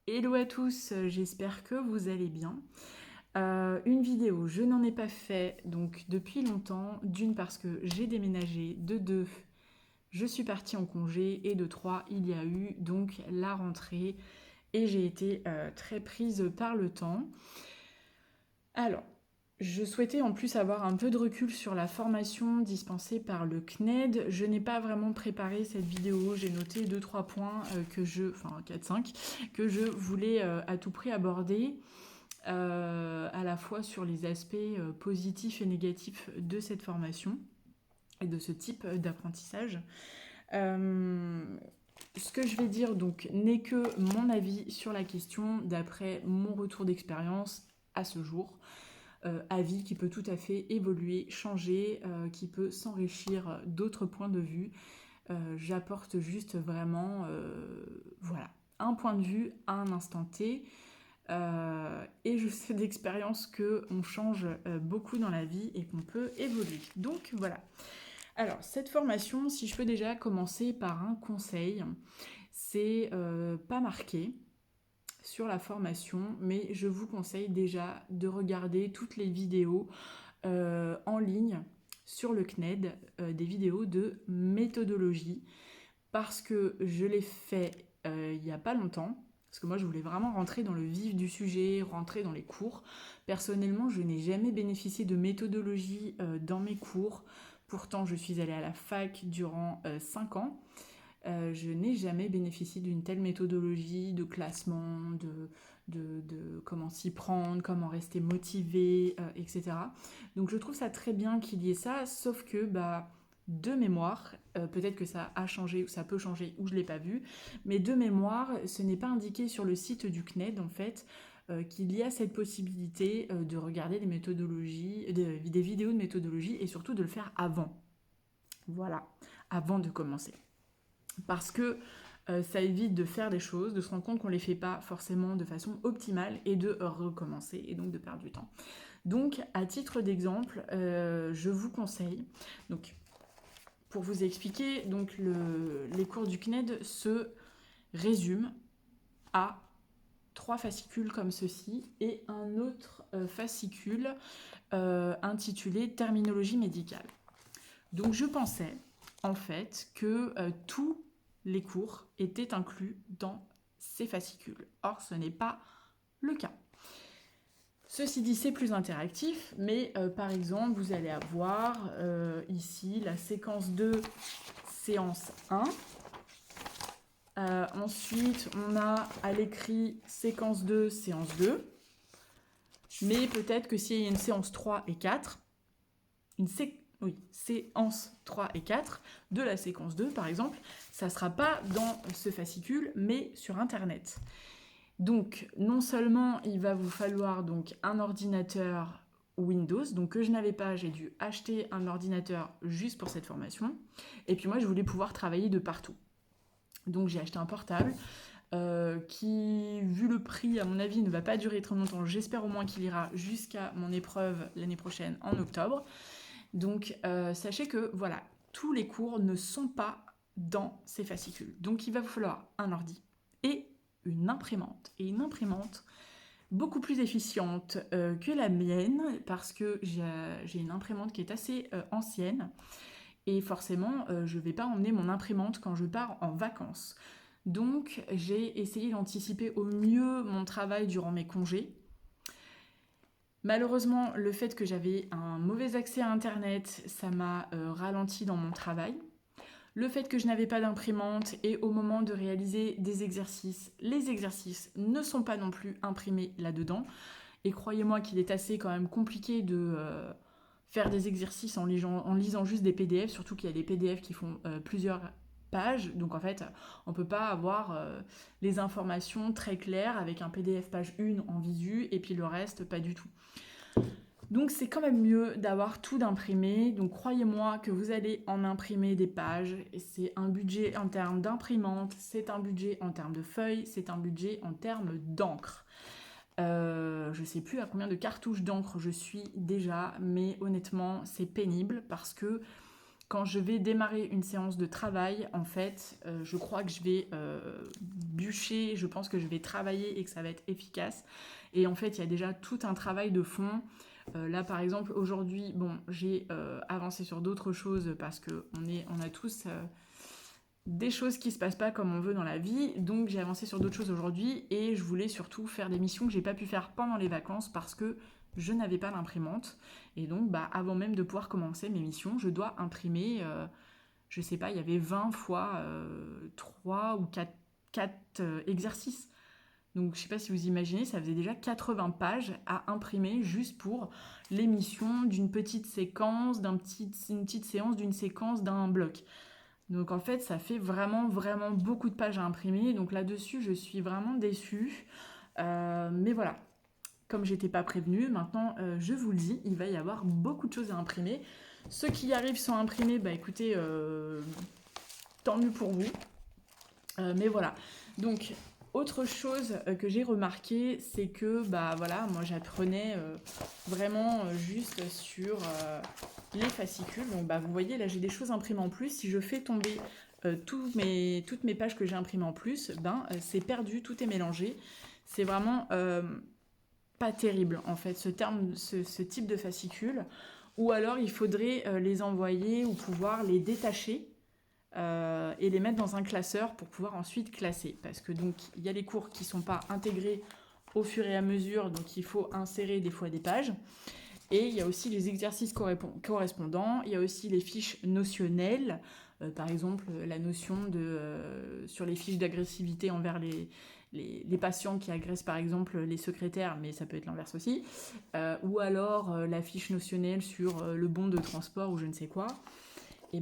Hello à tous, j'espère que vous allez bien. Une vidéo, je n'en ai pas fait donc depuis longtemps. D'une parce que j'ai déménagé, de deux, je suis partie en congé et de trois, il y a eu donc la rentrée et j'ai été très prise par le temps. Alors, je souhaitais en plus avoir un peu de recul sur la formation dispensée par le CNED. Je n'ai pas vraiment préparé cette vidéo, j'ai noté 2-3 points enfin 4-5, que je voulais à tout prix aborder, à la fois sur les aspects positifs et négatifs de cette formation et de ce type d'apprentissage. Euh, Ce que je vais dire donc n'est que mon avis sur la question d'après mon retour d'expérience à ce jour. Avis qui peut tout à fait évoluer, changer, qui peut s'enrichir d'autres points de vue. J'apporte juste vraiment, voilà, un point de vue à un instant T. Et je sais d'expérience qu'on change beaucoup dans la vie et qu'on peut évoluer. Donc voilà. Alors, cette formation, si je peux déjà commencer par un conseil, c'est pas marqué sur la formation, mais je vous conseille déjà de regarder toutes les vidéos en ligne sur le CNED, des vidéos de méthodologie, parce que je l'ai fait il n'y a pas longtemps, parce que moi je voulais vraiment rentrer dans le vif du sujet, rentrer dans les cours. Personnellement, je n'ai jamais bénéficié de méthodologie dans mes cours, pourtant je suis allée à la fac durant 5 ans. Je n'ai jamais bénéficié d'une telle méthodologie de classement, de comment s'y prendre, comment rester motivé, etc. Donc je trouve ça très bien qu'il y ait ça, sauf que de mémoire, peut-être que ça a changé ou ça peut changer ou je ne l'ai pas vu, mais de mémoire, ce n'est pas indiqué sur le site du CNED en fait qu'il y a cette possibilité de regarder des méthodologies, des vidéos de méthodologie et surtout de le faire avant. Voilà, avant de commencer parce que ça évite de faire des choses, de se rendre compte qu'on ne les fait pas forcément de façon optimale et de recommencer et donc de perdre du temps. Donc, à titre d'exemple, je vous conseille, donc, pour vous expliquer, donc les cours du CNED se résument à 3 fascicules comme ceci et un autre fascicule intitulé Terminologie médicale. Donc je pensais en fait que tous les cours étaient inclus dans ces fascicules. Or, ce n'est pas le cas. Ceci dit, c'est plus interactif, mais par exemple, vous allez avoir ici la séquence 2, séance 1. Ensuite, on a à l'écrit séquence 2, séance 2. Mais peut-être que s'il y a une séance 3 et 4, séance 3 et 4 de la séquence 2 par exemple, ça ne sera pas dans ce fascicule, mais sur Internet. Donc, non seulement il va vous falloir donc un ordinateur Windows, donc que je n'avais pas, j'ai dû acheter un ordinateur juste pour cette formation. Et puis moi, je voulais pouvoir travailler de partout. Donc j'ai acheté un portable qui, vu le prix, à mon avis, ne va pas durer très longtemps. J'espère au moins qu'il ira jusqu'à mon épreuve l'année prochaine, en octobre. Donc sachez que voilà, tous les cours ne sont pas dans ces fascicules. Donc il va vous falloir un ordi et une imprimante. Et une imprimante beaucoup plus efficiente que la mienne parce que j'ai une imprimante qui est assez ancienne et forcément je ne vais pas emmener mon imprimante quand je pars en vacances. Donc j'ai essayé d'anticiper au mieux mon travail durant mes congés. Malheureusement, le fait que j'avais un mauvais accès à Internet, ça m'a ralenti dans mon travail. Le fait que je n'avais pas d'imprimante et au moment de réaliser des exercices, les exercices ne sont pas non plus imprimés là-dedans. Et croyez-moi qu'il est assez quand même compliqué de faire des exercices en lisant juste des PDF, surtout qu'il y a des PDF qui font plusieurs pages. Donc en fait, on ne peut pas avoir les informations très claires avec un PDF page 1 en visu et puis le reste pas du tout. Donc c'est quand même mieux d'avoir tout d'imprimé. Donc croyez-moi que vous allez en imprimer des pages. Et c'est un budget en termes d'imprimante, c'est un budget en termes de feuilles, c'est un budget en termes d'encre. Je ne sais plus à combien de cartouches d'encre je suis déjà, mais honnêtement c'est pénible parce que quand je vais démarrer une séance de travail, en fait, je crois que je vais bûcher, je pense que je vais travailler et que ça va être efficace. Et en fait, il y a déjà tout un travail de fond. Là, par exemple, aujourd'hui, bon, j'ai avancé sur d'autres choses parce qu'on a tous des choses qui se passent pas comme on veut dans la vie. Donc, j'ai avancé sur d'autres choses aujourd'hui et je voulais surtout faire des missions que j'ai pas pu faire pendant les vacances parce que je n'avais pas d'imprimante. Et donc, avant même de pouvoir commencer mes missions, je dois imprimer, je sais pas, il y avait 20 fois 3 ou 4 exercices. Donc, je sais pas si vous imaginez, ça faisait déjà 80 pages à imprimer juste pour l'émission d'une petite séquence, une petite séance d'une séquence d'un bloc. Donc, en fait, ça fait vraiment, vraiment beaucoup de pages à imprimer. Donc, là-dessus, je suis vraiment déçue. Mais voilà, comme j'étais pas prévenue, maintenant je vous le dis, il va y avoir beaucoup de choses à imprimer. Ceux qui y arrivent sont imprimés, écoutez, tant mieux pour vous. Mais voilà. Donc, autre chose que j'ai remarqué, c'est que voilà, moi j'apprenais vraiment juste sur les fascicules. Donc vous voyez, là j'ai des choses imprimées en plus. Si je fais tomber toutes mes pages que j'ai imprimées en plus, c'est perdu, tout est mélangé. C'est vraiment pas terrible en fait, ce type de fascicule. Ou alors il faudrait les envoyer ou pouvoir les détacher et les mettre dans un classeur pour pouvoir ensuite classer. Parce que donc il y a les cours qui ne sont pas intégrés au fur et à mesure, donc il faut insérer des fois des pages. Et il y a aussi les exercices correspondants, il y a aussi les fiches notionnelles, par exemple la notion sur les fiches d'agressivité envers les patients qui agressent par exemple les secrétaires, mais ça peut être l'inverse aussi, ou alors la fiche notionnelle sur le bon de transport ou je ne sais quoi. Et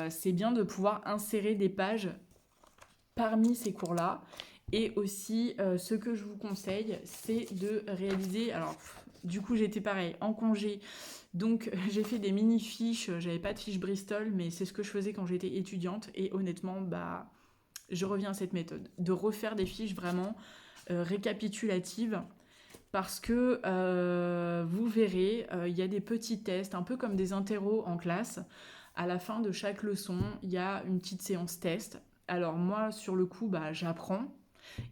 c'est bien de pouvoir insérer des pages parmi ces cours-là. Et aussi, ce que je vous conseille, c'est de réaliser... Alors, du coup, j'étais pareil, en congé. Donc, j'ai fait des mini-fiches. J'avais pas de fiche Bristol, mais c'est ce que je faisais quand j'étais étudiante. Et honnêtement, je reviens à cette méthode. De refaire des fiches vraiment récapitulatives. Parce que vous verrez, il y a des petits tests, un peu comme des interros en classe. À la fin de chaque leçon, il y a une petite séance test. Alors moi, sur le coup, j'apprends.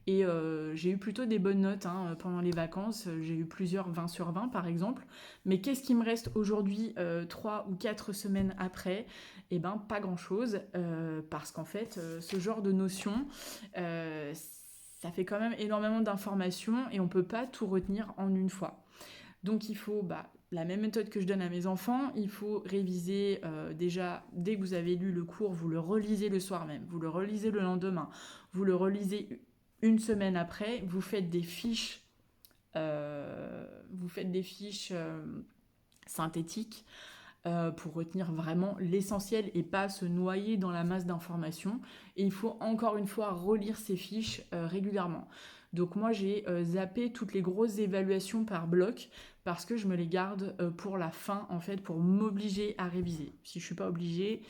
Et j'ai eu plutôt des bonnes notes pendant les vacances. J'ai eu plusieurs 20 sur 20 par exemple. Mais qu'est-ce qui me reste aujourd'hui, 3 ou 4 semaines après ? Eh ben, pas grand-chose. Parce qu'en fait, ce genre de notion, ça fait quand même énormément d'informations et on ne peut pas tout retenir en une fois. Donc il faut la même méthode que je donne à mes enfants, il faut réviser déjà dès que vous avez lu le cours, vous le relisez le soir même, vous le relisez le lendemain, vous le relisez une semaine après, vous faites des fiches, synthétiques pour retenir vraiment l'essentiel et pas se noyer dans la masse d'informations. Et il faut encore une fois relire ces fiches régulièrement. Donc moi j'ai zappé toutes les grosses évaluations par bloc parce que je me les garde pour la fin en fait pour m'obliger à réviser. Si je suis pas obligée,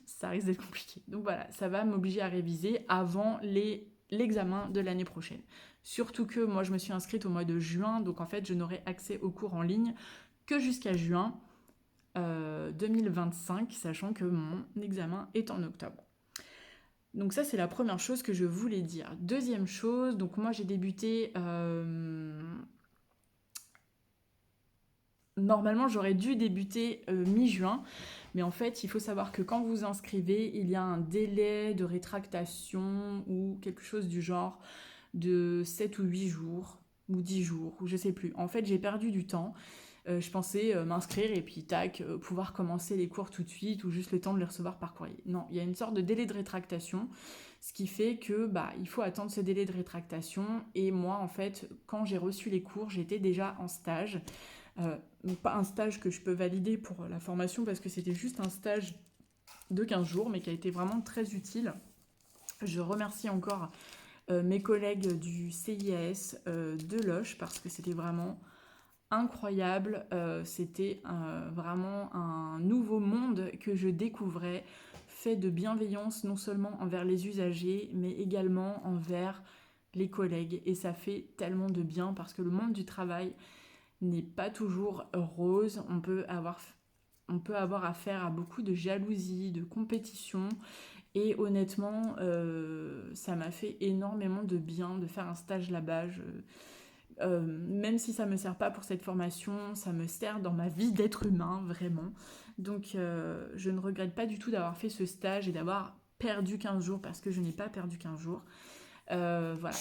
ça risque d'être compliqué. Donc voilà, ça va m'obliger à réviser avant l'examen de l'année prochaine. Surtout que moi je me suis inscrite au mois de juin, donc en fait je n'aurai accès aux cours en ligne que jusqu'à juin 2025, sachant que mon examen est en octobre. Donc ça c'est la première chose que je voulais dire. Deuxième chose, donc moi j'ai débuté normalement j'aurais dû débuter mi-juin, mais en fait il faut savoir que quand vous vous inscrivez, il y a un délai de rétractation ou quelque chose du genre de 7 ou 8 jours ou 10 jours, ou je sais plus. En fait j'ai perdu du temps. Je pensais m'inscrire et puis tac, pouvoir commencer les cours tout de suite ou juste le temps de les recevoir par courrier. Non, il y a une sorte de délai de rétractation, ce qui fait que il faut attendre ce délai de rétractation. Et moi, en fait, quand j'ai reçu les cours, j'étais déjà en stage. Donc pas un stage que je peux valider pour la formation parce que c'était juste un stage de 15 jours, mais qui a été vraiment très utile. Je remercie encore mes collègues du CIAS de Loches parce que c'était vraiment incroyable, c'était vraiment un nouveau monde que je découvrais, fait de bienveillance non seulement envers les usagers, mais également envers les collègues. Et ça fait tellement de bien parce que le monde du travail n'est pas toujours rose. On peut avoir on peut avoir affaire à beaucoup de jalousie, de compétition. Et honnêtement, ça m'a fait énormément de bien de faire un stage là-bas. Même si ça me sert pas pour cette formation, ça me sert dans ma vie d'être humain, vraiment. Donc je ne regrette pas du tout d'avoir fait ce stage et d'avoir perdu 15 jours parce que je n'ai pas perdu 15 jours. Voilà.